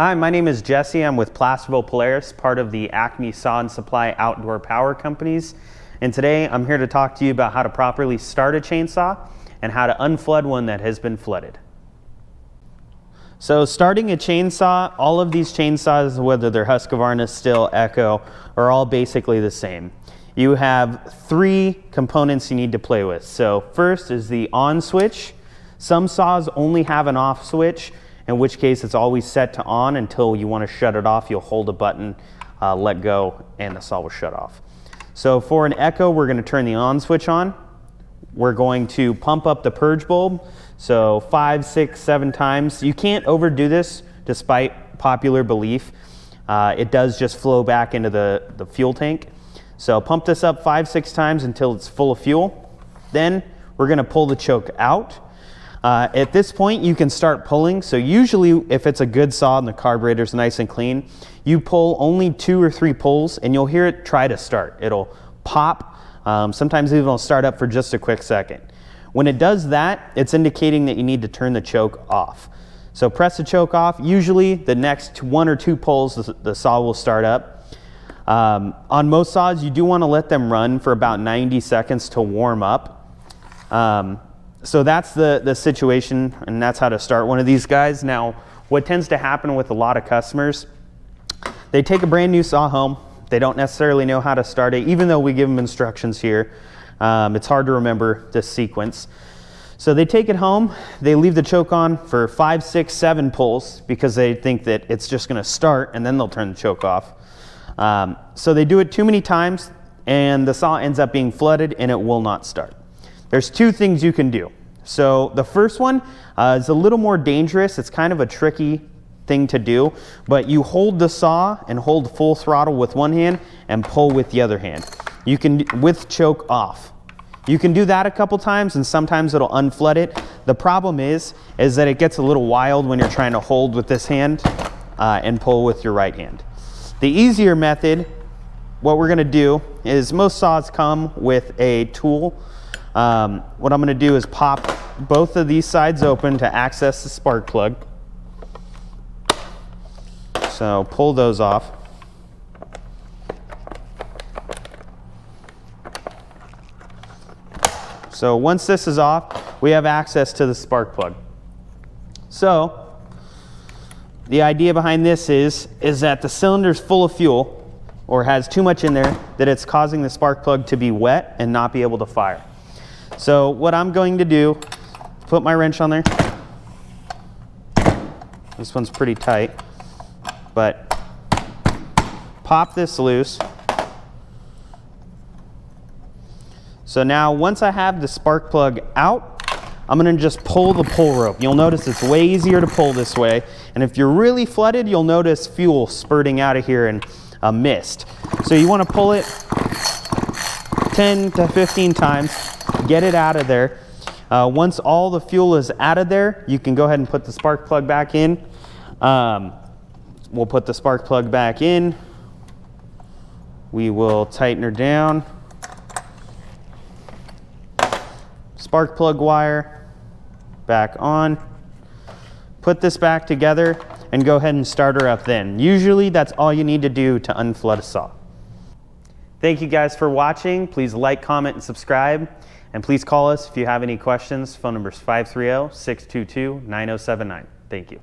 Hi, my name is Jesse. I'm with Placerville Polaris, part of the Acme Saw and Supply Outdoor Power Companies. And today I'm here to talk to you about how to properly start a chainsaw and how to unflood one that has been flooded. So starting a chainsaw, all of these chainsaws, whether they're Husqvarna, Stihl, Echo, are all basically the same. You have three components you need to play with. So first is the on switch. Some saws only have an off switch, in which case it's always set to on until you want to shut it off. You'll hold a button, let go, and the saw will shut off. So for an Echo, we're going to turn the on switch on. We're going to pump up the purge bulb, so 5, 6, 7 times. You can't overdo this despite popular belief. It does just flow back into the fuel tank. So pump this up 5, 6 times until it's full of fuel. Then we're going to pull the choke out. At this point you can start pulling. So usually if it's a good saw and the carburetor's nice and clean, you pull only 2 or 3 pulls and you'll hear it try to start. It'll pop, sometimes even it'll start up for just a quick second. When it does that, it's indicating that you need to turn the choke off. So press the choke off. Usually the next 1 or 2 pulls the saw will start up. On most saws you do want to let them run for about 90 seconds to warm up. So that's the situation, and that's how to start one of these guys. Now, what tends to happen with a lot of customers, they take a brand new saw home. They don't necessarily know how to start it, even though we give them instructions here. It's hard to remember this sequence. So they take it home, they leave the choke on for 5, 6, 7 pulls because they think that it's just gonna start and then they'll turn the choke off. So they do it too many times and the saw ends up being flooded and it will not start. There's 2 things you can do. So the first one is a little more dangerous. It's kind of a tricky thing to do, but you hold the saw and hold full throttle with one hand and pull with the other hand. You can, with choke off. You can do that a couple times and sometimes it'll unflood it. The problem is that it gets a little wild when you're trying to hold with this hand and pull with your right hand. The easier method, what we're gonna do is most saws come with a tool. What I'm going to do is pop both of these sides open to access the spark plug. So pull those off. So once this is off, we have access to the spark plug. So the idea behind this is that the cylinder's full of fuel or has too much in there that it's causing the spark plug to be wet and not be able to fire. So what I'm going to do, put my wrench on there. This one's pretty tight, but pop this loose. So now once I have the spark plug out, I'm gonna just pull the pull rope. You'll notice it's way easier to pull this way. And if you're really flooded, you'll notice fuel spurting out of here and a mist. So you wanna pull it 10 to 15 times. Get it out of there. Once all the fuel is out of there, you can go ahead and put the spark plug back in. We'll put the spark plug back in. We will tighten her down. Spark plug wire back on. Put this back together and go ahead and start her up then. Usually that's all you need to do to unflood a saw. Thank you guys for watching. Please like, comment, and subscribe. And please call us if you have any questions. Phone number is 530-622-9079. Thank you.